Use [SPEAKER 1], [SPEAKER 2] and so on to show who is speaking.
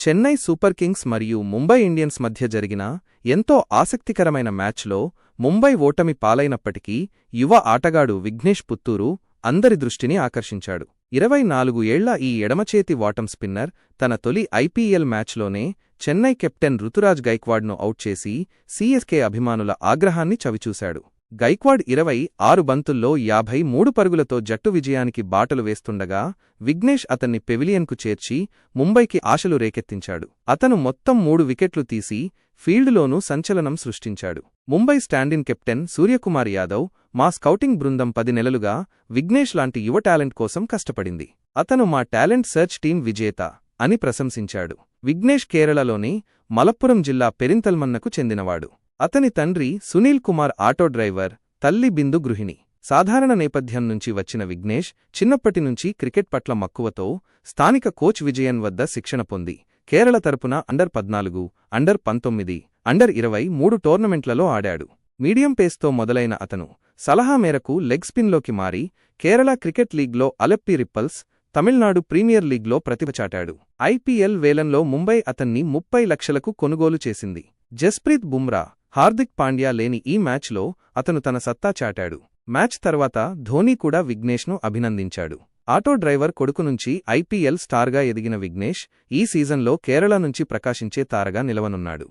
[SPEAKER 1] Chennai super Kings మరియు Mumbai Indians మధ్య జరిగిన ఎంతో ఆసక్తికరమైన మ్యాచ్లో ముంబై ఓటమి పాలైనప్పటికీ యువ ఆటగాడు విఘ్నేష్ పుత్తూరు అందరి దృష్టిని ఆకర్షించాడు. 24 ఏళ్ల ఈ ఎడమచేతి వాటం స్పిన్నర్ తన తొలి ఐపీఎల్ మ్యాచ్లోనే చెన్నై కెప్టెన్ రుతురాజ్ గైక్వాడ్ను అవుట్ చేసి సీఎస్కే అభిమానుల ఆగ్రహాన్ని చవిచూశాడు. గైక్వాడ్ 26 బంతుల్లో 53 పరుగులతో జట్టు విజయానికి బాటలు వేస్తుండగా విఘ్నేష్ అతన్ని పెవిలియన్కు చేర్చి ముంబైకి ఆశలు రేకెత్తించాడు. అతను మొత్తం 3 వికెట్లు తీసి ఫీల్డ్లోనూ సంచలనం సృష్టించాడు. ముంబై స్టాండిన్ కెప్టెన్ సూర్యకుమార్ యాదవ్, మా స్కౌటింగ్ బృందం 10 నెలలుగా విఘ్నేష్ లాంటి యువ టాలెంట్ కోసం కష్టపడింది. అతను మా టాలెంట్ సెర్చ్ టీం విజేత అని ప్రశంసించాడు. విఘ్నేష్ కేరళలోని మలప్పురం జిల్లా పెరింతల్మన్నకు చెందినవాడు. అతని తండ్రి సునీల్ కుమార్ ఆటో డ్రైవర్, తల్లి బిందు గృహిణి. సాధారణ నేపథ్యం నుంచి వచ్చిన విఘ్నేష్ చిన్నప్పటినుంచి క్రికెట్ పట్ల మక్కువతో స్థానిక కోచ్ విజయన్ వద్ద శిక్షణ పొంది కేరళ తరపున అండర్-14, అండర్-19, అండర్-23 టోర్నమెంట్లలో ఆడాడు. మీడియం పేస్తో మొదలైన అతను సలహా మేరకు లెగ్ స్పిన్లోకి మారి కేరళ క్రికెట్ లీగ్లో అలెప్పి రిప్పల్స్, తమిళనాడు ప్రీమియర్ లీగ్లో ప్రతిభ చాటాడు. ఐపీఎల్ వేలంలో ముంబై అతన్ని 30 లక్షలకు కొనుగోలు చేసింది. జస్ప్రీత్ బుమ్రా, హార్దిక్ పాండ్యా లేని ఈ మ్యాచ్లో అతను తన సత్తా చాటాడు. మ్యాచ్ తర్వాత ధోనీ కూడా విఘ్నేష్ను అభినందించాడు. ఆటో డ్రైవర్ కొడుకు నుంచి ఐపీఎల్ స్టార్గా ఎదిగిన విఘ్నేష్ ఈ సీజన్లో కేరళ నుంచి ప్రకాశించే తారగా నిలవనున్నాడు.